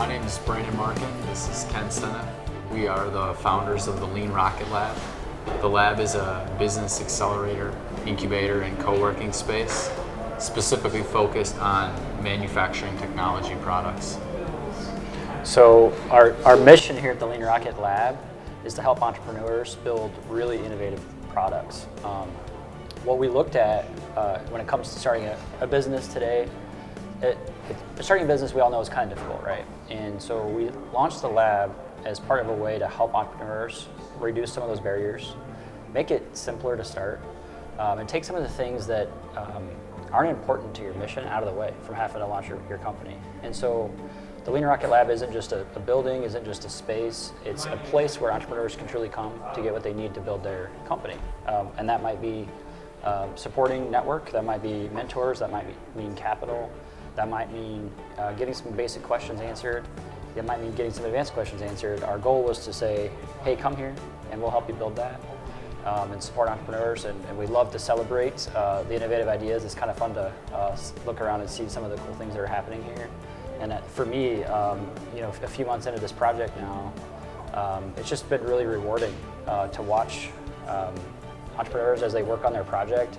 My name is Brandon Markin. This is Ken Stennett. We are the founders of the Lean Rocket Lab. The lab is a business accelerator, incubator, and co-working space specifically focused on manufacturing technology products. So our mission here at the Lean Rocket Lab is to help entrepreneurs build really innovative products. What we looked at when it comes to starting a business today, starting a business we all know is kind of difficult, right? And so we launched the lab as part of a way to help entrepreneurs reduce some of those barriers, make it simpler to start, and take some of the things that aren't important to your mission out of the way from having to launch your company. And so the Lean Rocket Lab isn't just a building, isn't just a space, it's a place where entrepreneurs can truly come to get what they need to build their company. And that might be supporting network, that might be mentors, that might mean capital, that might mean getting some basic questions answered, it might mean getting some advanced questions answered. Our goal was to say, hey, come here and we'll help you build that and support entrepreneurs, and we love to celebrate the innovative ideas. It's kind of fun to look around and see some of the cool things that are happening here. And for me, a few months into this project now, it's just been really rewarding to watch entrepreneurs as they work on their project,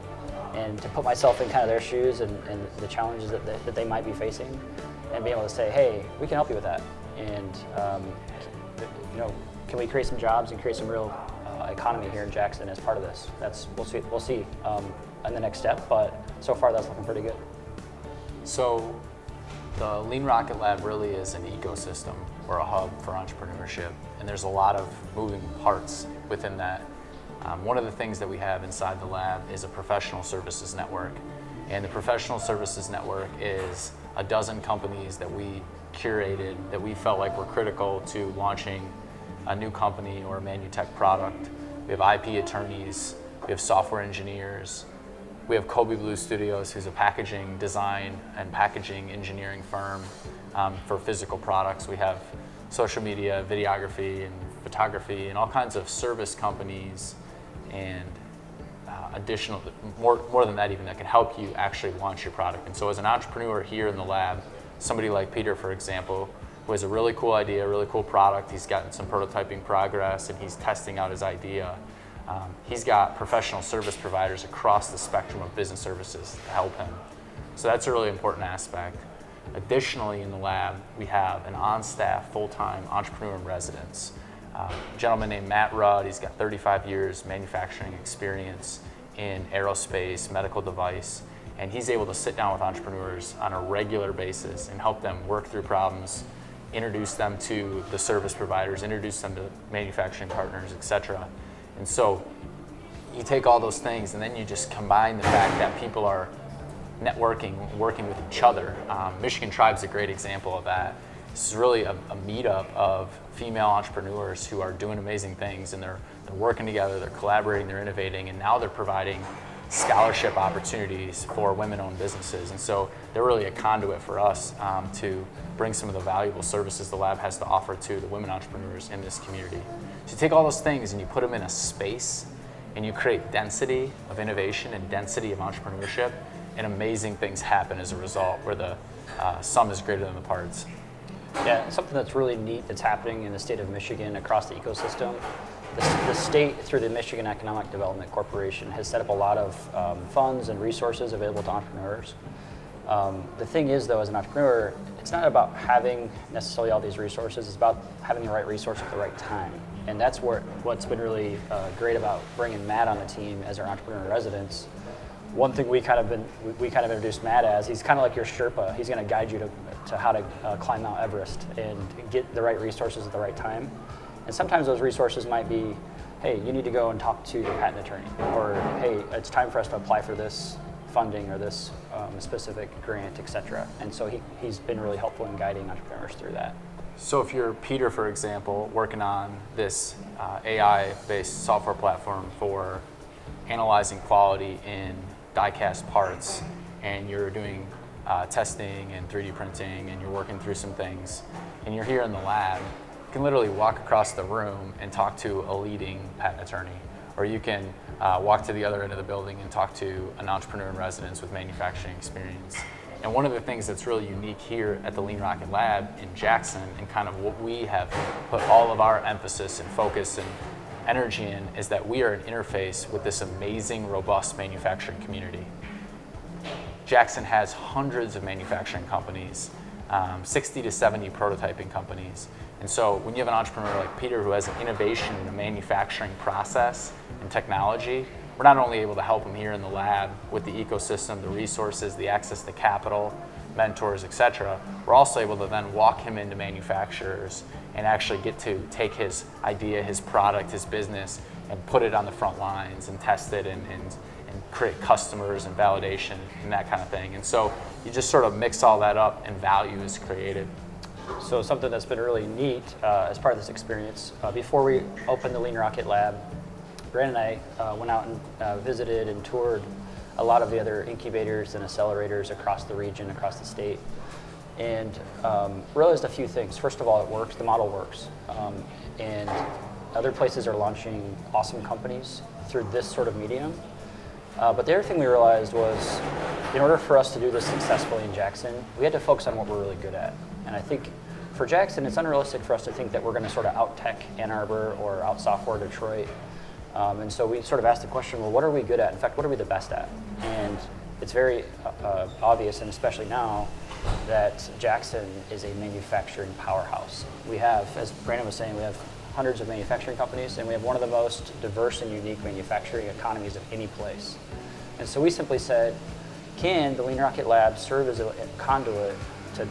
and to put myself in kind of their shoes and the challenges that they might be facing, and be able to say, hey, we can help you with that. And can we create some jobs and create some real economy here in Jackson as part of this? We'll see in the next step, but so far that's looking pretty good. So the Lean Rocket Lab really is an ecosystem or a hub for entrepreneurship, and there's a lot of moving parts within that. One of the things that we have inside the lab is a professional services network, and the professional services network is a dozen companies that we curated that we felt like were critical to launching a new company or a manutech product. We have IP attorneys, we have software engineers, we have Kobe Blue Studios, who's a packaging design and packaging engineering firm for physical products. We have social media, videography, and photography, and all kinds of service companies, and additional, more than that even, that can help you actually launch your product. And so as an entrepreneur here in the lab, somebody like Peter, for example, who has a really cool idea, a really cool product, he's gotten some prototyping progress and he's testing out his idea. He's got professional service providers across the spectrum of business services to help him. So that's a really important aspect. Additionally, in the lab, we have an on-staff, full-time entrepreneur in residence. A gentleman named Matt Rudd. He's got 35 years manufacturing experience in aerospace, medical device, and he's able to sit down with entrepreneurs on a regular basis and help them work through problems, introduce them to the service providers, introduce them to manufacturing partners, etc. And so you take all those things and then you just combine the fact that people are networking, working with each other. Michigan Tribe's a great example of that. This is really a meetup of female entrepreneurs who are doing amazing things, and they're working together, they're collaborating, they're innovating, and now they're providing scholarship opportunities for women-owned businesses. And so they're really a conduit for us to bring some of the valuable services the lab has to offer to the women entrepreneurs in this community. So you take all those things and you put them in a space and you create density of innovation and density of entrepreneurship, and amazing things happen as a result, where the sum is greater than the parts. Yeah, something that's really neat that's happening in the state of Michigan across the ecosystem. The state, through the Michigan Economic Development Corporation, has set up a lot of funds and resources available to entrepreneurs. The thing is, though, as an entrepreneur, it's not about having necessarily all these resources, it's about having the right resource at the right time. And that's what's been really great about bringing Matt on the team as our entrepreneur in residence. One thing we kind of introduced Matt as, he's kind of like your Sherpa. He's going to guide you to how to climb Mount Everest and get the right resources at the right time. And sometimes those resources might be, hey, you need to go and talk to your patent attorney, or hey, it's time for us to apply for this funding or this specific grant, etc. And so he's been really helpful in guiding entrepreneurs through that. So if you're Peter, for example, working on this AI-based software platform for analyzing quality in die-cast parts, and you're doing testing and 3D printing, and you're working through some things, and you're here in the lab, you can literally walk across the room and talk to a leading patent attorney, or you can walk to the other end of the building and talk to an entrepreneur in residence with manufacturing experience. And one of the things that's really unique here at the Lean Rocket Lab in Jackson, and kind of what we have put all of our emphasis and focus and energy in, is that we are an interface with this amazing, robust manufacturing community. Jackson has hundreds of manufacturing companies, 60 to 70 prototyping companies. And so when you have an entrepreneur like Peter who has an innovation in a manufacturing process and technology, we're not only able to help him here in the lab with the ecosystem, the resources, the access to capital, mentors, etc. We're also able to then walk him into manufacturers and actually get to take his idea, his product, his business, and put it on the front lines and test it and create customers and validation and that kind of thing. And so you just sort of mix all that up and value is created. So something that's been really neat as part of this experience, before we opened the Lean Rocket Lab, Brandon and I went out and visited and toured a lot of the other incubators and accelerators across the region, across the state, and realized a few things. First of all, it works, the model works. And other places are launching awesome companies through this sort of medium. But the other thing we realized was, in order for us to do this successfully in Jackson, we had to focus on what we're really good at. And I think for Jackson, it's unrealistic for us to think that we're going to sort of out-tech Ann Arbor or out-software Detroit. And so we sort of asked the question, well, what are we good at? In fact, what are we the best at? And it's very obvious, and especially now, that Jackson is a manufacturing powerhouse. We have, as Brandon was saying, we have hundreds of manufacturing companies, and we have one of the most diverse and unique manufacturing economies of any place. And so we simply said, can the Lean Rocket Lab serve as a conduit to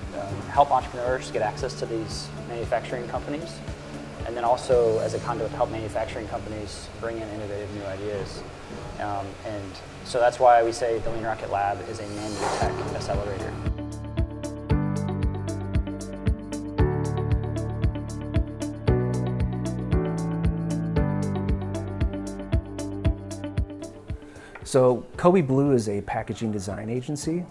help entrepreneurs get access to these manufacturing companies, and then also as a conduit to help manufacturing companies bring in innovative new ideas. And so that's why we say the Lean Rocket Lab is a manu-tech accelerator. So Kobe Blue is a packaging design agency.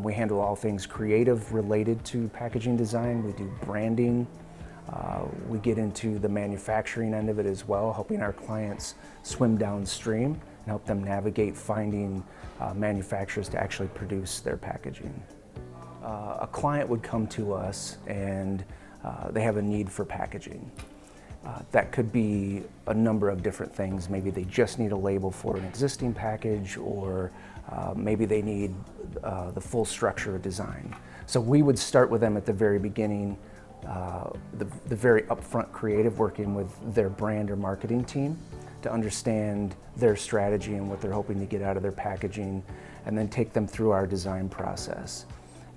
We handle all things creative related to packaging design. We do branding. We get into the manufacturing end of it as well, helping our clients swim downstream and help them navigate finding manufacturers to actually produce their packaging. A client would come to us and they have a need for packaging. That could be a number of different things. Maybe they just need a label for an existing package, or maybe they need the full structure of design. So we would start with them at the very beginning, the very upfront creative, working with their brand or marketing team to understand their strategy and what they're hoping to get out of their packaging, and then take them through our design process.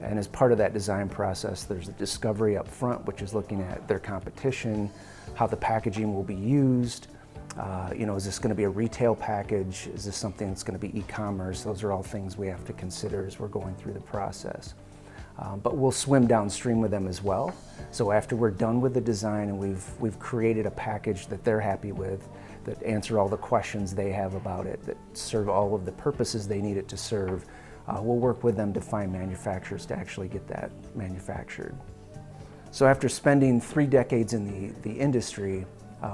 And as part of that design process, there's a discovery up front, which is looking at their competition, how the packaging will be used. Is this going to be a retail package? Is this something that's going to be e-commerce? Those are all things we have to consider as we're going through the process. But we'll swim downstream with them as well. So after we're done with the design and we've created a package that they're happy with, that answer all the questions they have about it, that serve all of the purposes they need it to serve, we'll work with them to find manufacturers to actually get that manufactured. So after spending 3 decades in the industry,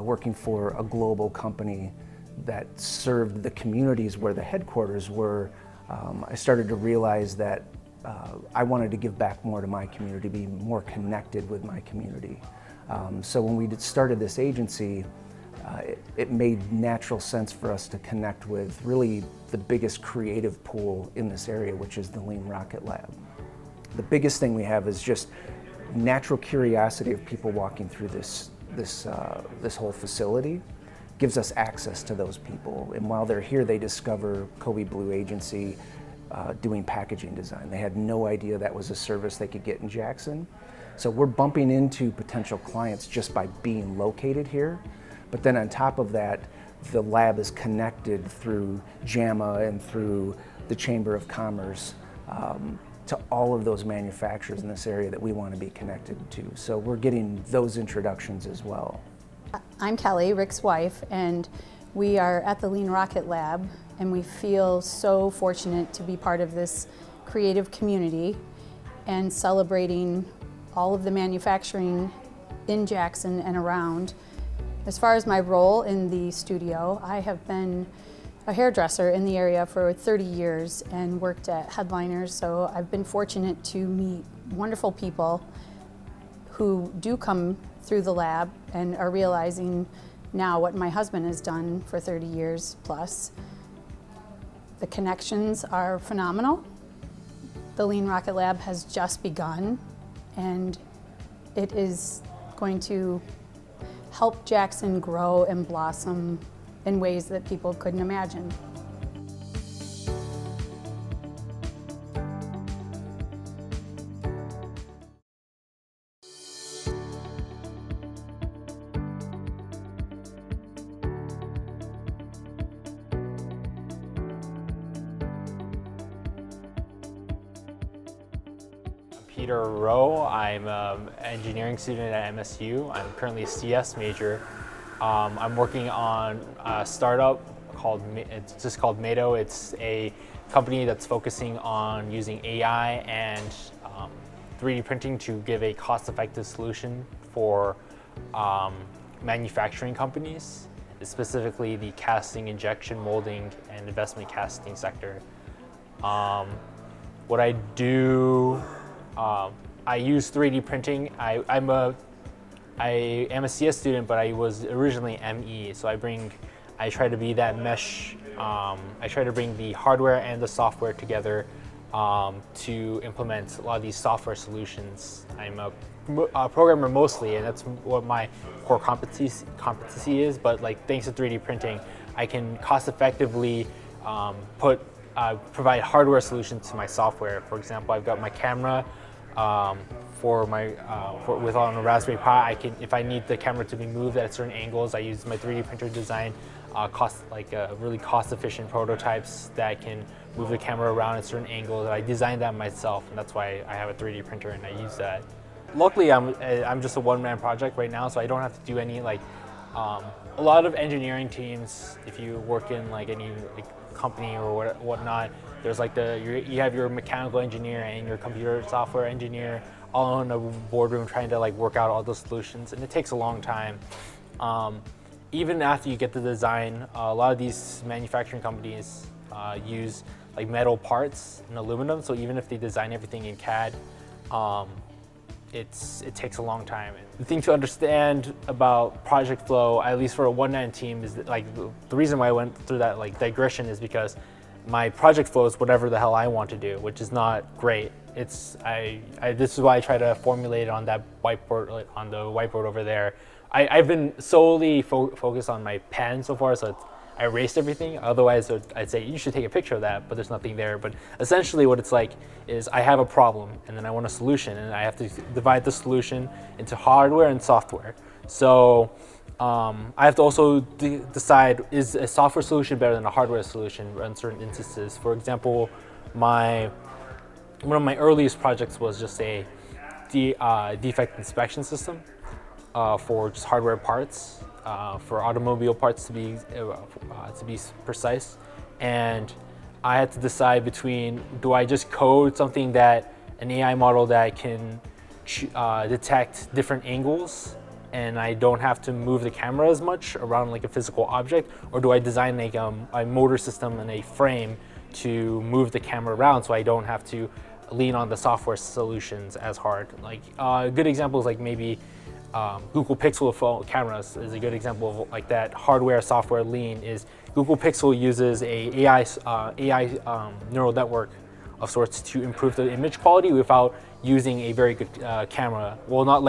working for a global company that served the communities where the headquarters were, I started to realize that I wanted to give back more to my community, be more connected with my community. So when we started this agency, it made natural sense for us to connect with really the biggest creative pool in this area, which is the Lean Rocket Lab. The biggest thing we have is just natural curiosity of people walking through this whole facility. Gives us access to those people, and while they're here, they discover Kobe Blue Agency doing packaging design. They had no idea that was a service they could get in Jackson. So we're bumping into potential clients just by being located here. But then on top of that, the lab is connected through JAMA and through the Chamber of Commerce to all of those manufacturers in this area that we want to be connected to. So we're getting those introductions as well. I'm Kelly, Rick's wife, and we are at the Lean Rocket Lab, and we feel so fortunate to be part of this creative community and celebrating all of the manufacturing in Jackson and around. As far as my role in the studio, I have been a hairdresser in the area for 30 years and worked at Headliners, so I've been fortunate to meet wonderful people who do come through the lab and are realizing now what my husband has done for 30 years plus. The connections are phenomenal. The Lean Rocket Lab has just begun, and it is going to help Jackson grow and blossom in ways that people couldn't imagine. Peter Rowe. I'm an engineering student at MSU. I'm currently a CS major. I'm working on a startup it's just called Mado. It's a company that's focusing on using AI and 3D printing to give a cost-effective solution for manufacturing companies, specifically the casting, injection molding, and investment casting sector. What I do, I use 3D printing. I am a CS student, but I was originally ME, so I try to be that mesh. I try to bring the hardware and the software together to implement a lot of these software solutions. I'm a programmer mostly, and that's what my core competency is. But like thanks to 3D printing, I can cost effectively provide hardware solutions to my software. For example, I've got my camera. With on a Raspberry Pi, if I need the camera to be moved at certain angles, I use my 3D printer design really cost-efficient prototypes that can move the camera around at certain angles. I designed that myself, and that's why I have a 3D printer and I use that. Luckily, I'm just a one-man project right now, so I don't have to do any a lot of engineering teams. If you work in any company or whatnot, there's you have your mechanical engineer and your computer software engineer all in a boardroom trying to work out all the solutions, and it takes a long time. Even after you get the design, a lot of these manufacturing companies use metal parts and aluminum, so even if they design everything in CAD, it takes a long time. The thing to understand about project flow, at least for a one-man team, is that, the reason why I went through that digression is because my project flow is whatever the hell I want to do, which is not great. This is why I try to formulate it on that whiteboard, on the whiteboard over there. I've been solely focused on my pen so far, so I erased everything. Otherwise, I'd say you should take a picture of that, but there's nothing there. But essentially what it's like is I have a problem, and then I want a solution, and I have to divide the solution into hardware and software. So I have to also decide, is a software solution better than a hardware solution in certain instances? For example, one of my earliest projects was just a defect inspection system for just hardware parts, for automobile parts to be precise. And I had to decide between, do I just code something an AI model that can detect different angles and I don't have to move the camera as much around a physical object, or do I design a motor system and a frame to move the camera around so I don't have to lean on the software solutions as hard? A good example is maybe Google Pixel phone cameras is a good example of that hardware software lean. Is Google Pixel uses a AI neural network of sorts to improve the image quality without using a very good camera. Well, not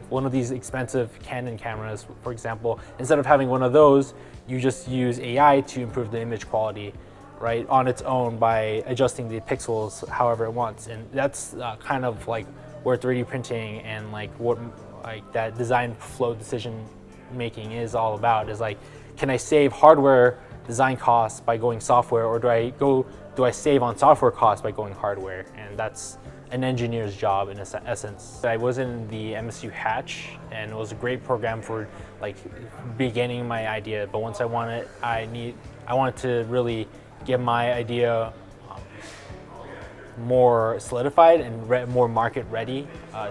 one of these expensive Canon cameras, for example. Instead of having one of those, you just use AI to improve the image quality, right, on its own by adjusting the pixels however it wants. And that's kind of where 3D printing and what that design flow decision making is all about. Is can I save hardware design costs by going software, or do I save on software costs by going hardware? And that's an engineer's job in essence. I was in the MSU Hatch, and it was a great program for beginning my idea. But once I wanted to really get my idea more solidified and more market ready.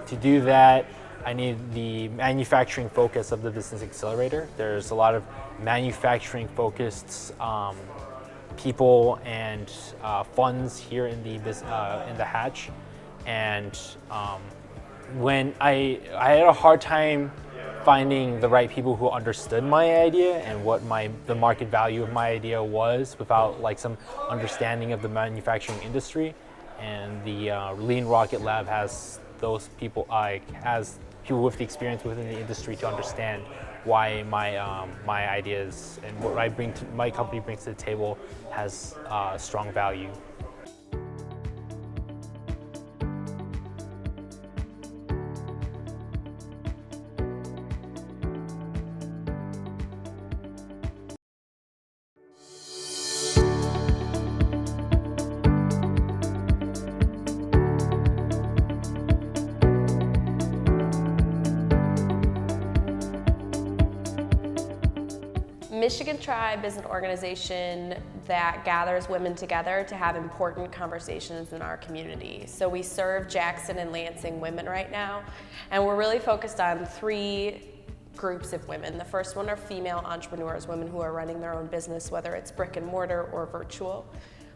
To do that, I need the manufacturing focus of the Business Accelerator. There's a lot of manufacturing focused people and funds here in the Hatch, and when I had a hard time finding the right people who understood my idea and what the market value of my idea was without like some understanding of the manufacturing industry. And the Lean Rocket Lab has those people, has people with the experience within the industry to understand why my ideas and what my company brings to the table has strong value. Michigan Tribe is an organization that gathers women together to have important conversations in our community. So we serve Jackson and Lansing women right now, and we're really focused on 3 groups of women. The first one are female entrepreneurs, women who are running their own business, whether it's brick and mortar or virtual.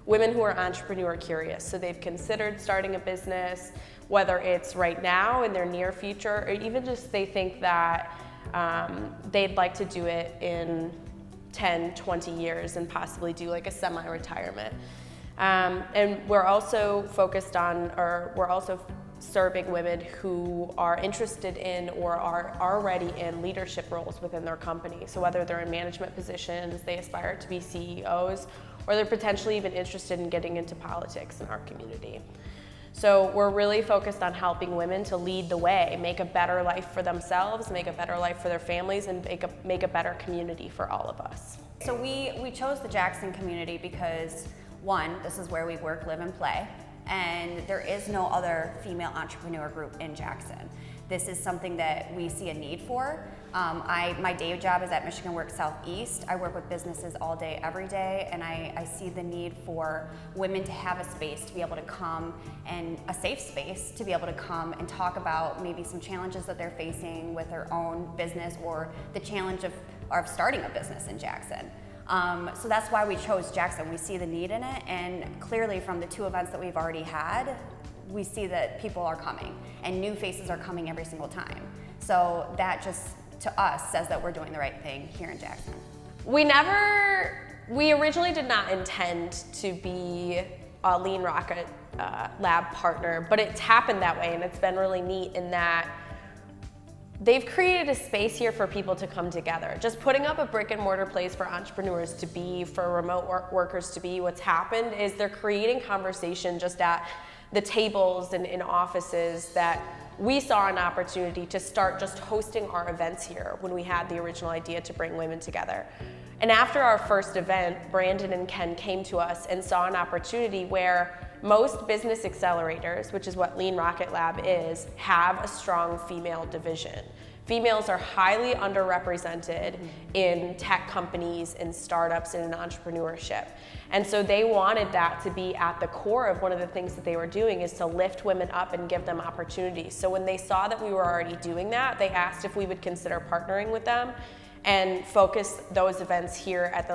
Women who are entrepreneur curious, so they've considered starting a business, whether it's right now in their near future, or even just they think that they'd like to do it in 10, 20 years and possibly do like a semi-retirement. And we're also focused on, or we're also serving women who are interested in or are already in leadership roles within their company. So whether they're in management positions, they aspire to be CEOs, or they're potentially even interested in getting into politics in our community. So we're really focused on helping women to lead the way, make a better life for themselves, make a better life for their families, and make a better community for all of us. So we chose the Jackson community because, one, this is where we work, live, and play, and there is no other female entrepreneur group in Jackson. This is something that we see a need for. My day job is at Michigan Works Southeast. I work with businesses all day, every day, and I see the need for women to have a space to be able to come, and a safe space to be able to come and talk about maybe some challenges that they're facing with their own business, or the challenge of starting a business in Jackson. So that's why we chose Jackson. We see the need in it, and clearly from the 2 events that we've already had, we see that people are coming, and new faces are coming every single time. So that just, to us, says that we're doing the right thing here in Jackson. We originally did not intend to be a Lean Rocket Lab partner, but it's happened that way, and it's been really neat in that they've created a space here for people to come together. Just putting up a brick and mortar place for entrepreneurs to be, for remote workers to be, what's happened is they're creating conversation just at the tables and in offices that we saw an opportunity to start just hosting our events here when we had the original idea to bring women together. And after our first event, Brandon and Ken came to us and saw an opportunity where most business accelerators, which is what Lean Rocket Lab is, have a strong female division. Females are highly underrepresented in tech companies and startups and in entrepreneurship. And so they wanted that to be at the core of one of the things that they were doing, is to lift women up and give them opportunities. So when they saw that we were already doing that, they asked if we would consider partnering with them and focus those events here at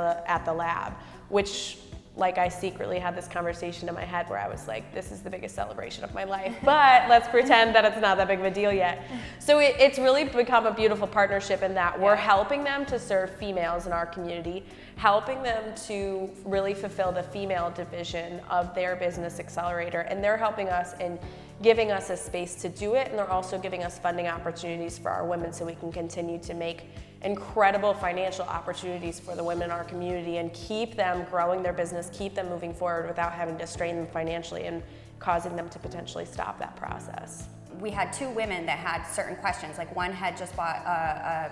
the lab, which, like, I secretly had this conversation in my head where I was like, this is the biggest celebration of my life, but let's pretend that it's not that big of a deal yet. So it's really become a beautiful partnership in that we're helping them to serve females in our community, helping them to really fulfill the female division of their business accelerator, and they're helping us in giving us a space to do it, and they're also giving us funding opportunities for our women so we can continue to make incredible financial opportunities for the women in our community and keep them growing their business, keep them moving forward without having to strain them financially and causing them to potentially stop that process. We had 2 women that had certain questions. Like, one had just bought a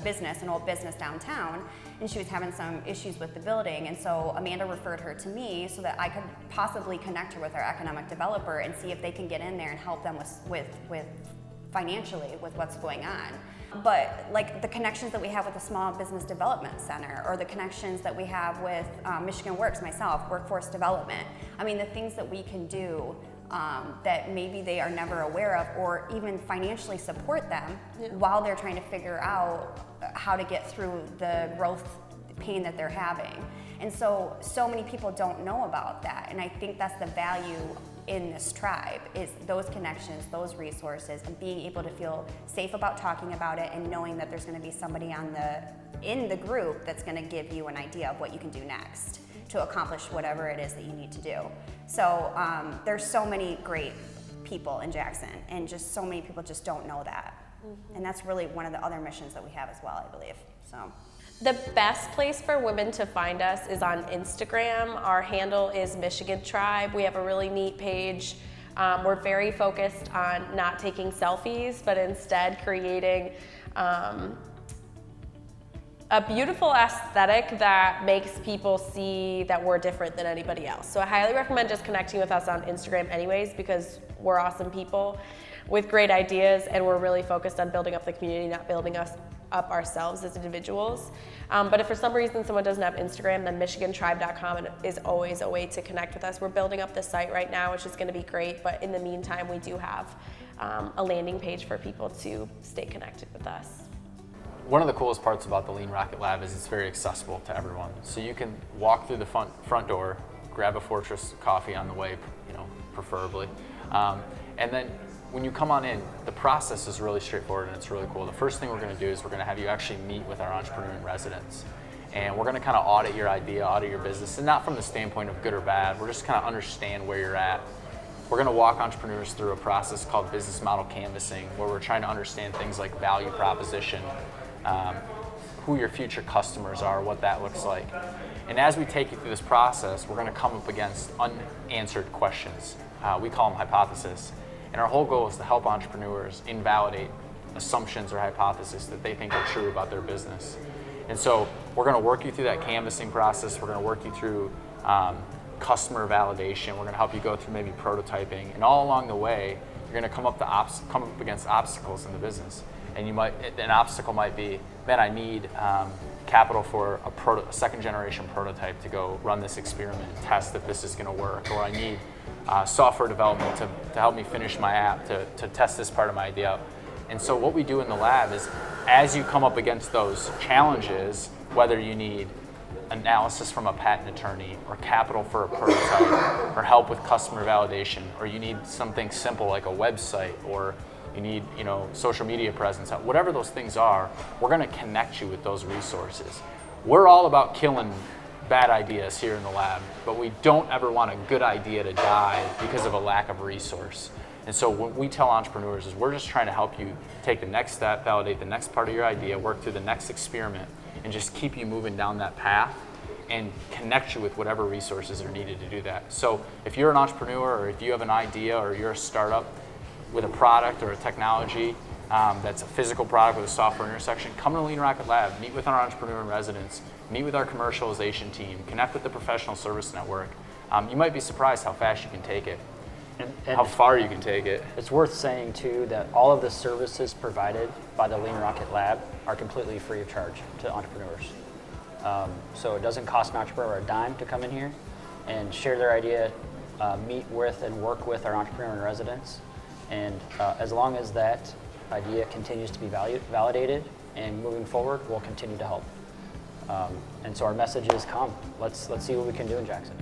business, an old business downtown, and she was having some issues with the building. And so Amanda referred her to me so that I could possibly connect her with our economic developer and see if they can get in there and help them with financially with what's going on. But like the connections that we have with the Small Business Development Center, or the connections that we have with Michigan Works, myself, workforce development. I mean, the things that we can do that maybe they are never aware of, or even financially support them while they're trying to figure out how to get through the growth pain that they're having. And so many people don't know about that. And I think that's the value in this tribe, is those connections, those resources, and being able to feel safe about talking about it and knowing that there's going to be somebody in the group that's going to give you an idea of what you can do next to accomplish whatever it is that you need to do. So there's so many great people in Jackson, and just so many people just don't know that. And that's really one of the other missions that we have as well, I believe. So. The best place for women to find us is on Instagram. Our handle is Michigan Tribe. We have a really neat page. We're very focused on not taking selfies, but instead creating a beautiful aesthetic that makes people see that we're different than anybody else. So I highly recommend just connecting with us on Instagram anyways, because we're awesome people with great ideas, and we're really focused on building up the community, not building us up ourselves as individuals. But if for some reason someone doesn't have Instagram, then michigantribe.com is always a way to connect with us. We're building up the site right now, which is going to be great, but in the meantime, we do have a landing page for people to stay connected with us. One of the coolest parts about the Lean Rocket Lab is it's very accessible to everyone. So you can walk through the front door, grab a Fortress coffee on the way, preferably, and then when you come on in, the process is really straightforward and it's really cool. The first thing we're going to do is we're going to have you actually meet with our entrepreneur in residence. And we're going to kind of audit your idea, audit your business, and not from the standpoint of good or bad. We're just kind of understand where you're at. We're going to walk entrepreneurs through a process called business model canvassing, where we're trying to understand things like value proposition, who your future customers are, what that looks like. And as we take you through this process, we're going to come up against unanswered questions. We call them hypotheses. And our whole goal is to help entrepreneurs invalidate assumptions or hypotheses that they think are true about their business. And so we're going to work you through that canvassing process. We're going to work you through customer validation. We're going to help you go through maybe prototyping. And all along the way, you're going to come up against obstacles in the business. And an obstacle might be, man, I need capital for a second generation prototype to go run this experiment and test if this is going to work. Or I need software development to help me finish my app, to test this part of my idea out. And so what we do in the lab is, as you come up against those challenges, whether you need analysis from a patent attorney, or capital for a prototype, or help with customer validation, or you need something simple like a website, or you need social media presence, whatever those things are, we're going to connect you with those resources. We're all about killing bad ideas here in the lab, but we don't ever want a good idea to die because of a lack of resource. And so what we tell entrepreneurs is we're just trying to help you take the next step, validate the next part of your idea, work through the next experiment, and just keep you moving down that path and connect you with whatever resources are needed to do that. So if you're an entrepreneur, or if you have an idea, or you're a startup with a product or a technology that's a physical product with a software intersection, come to Lean Rocket Lab, meet with our entrepreneur in residence, meet with our commercialization team, connect with the professional service network. You might be surprised how fast you can take it, and how far you can take it. It's worth saying too that all of the services provided by the Lean Rocket Lab are completely free of charge to entrepreneurs. So it doesn't cost an entrepreneur a dime to come in here and share their idea, meet with and work with our entrepreneur in residence. And as long as that idea continues to be validated and moving forward, we'll continue to help. And so our message is, come, let's see what we can do in Jackson.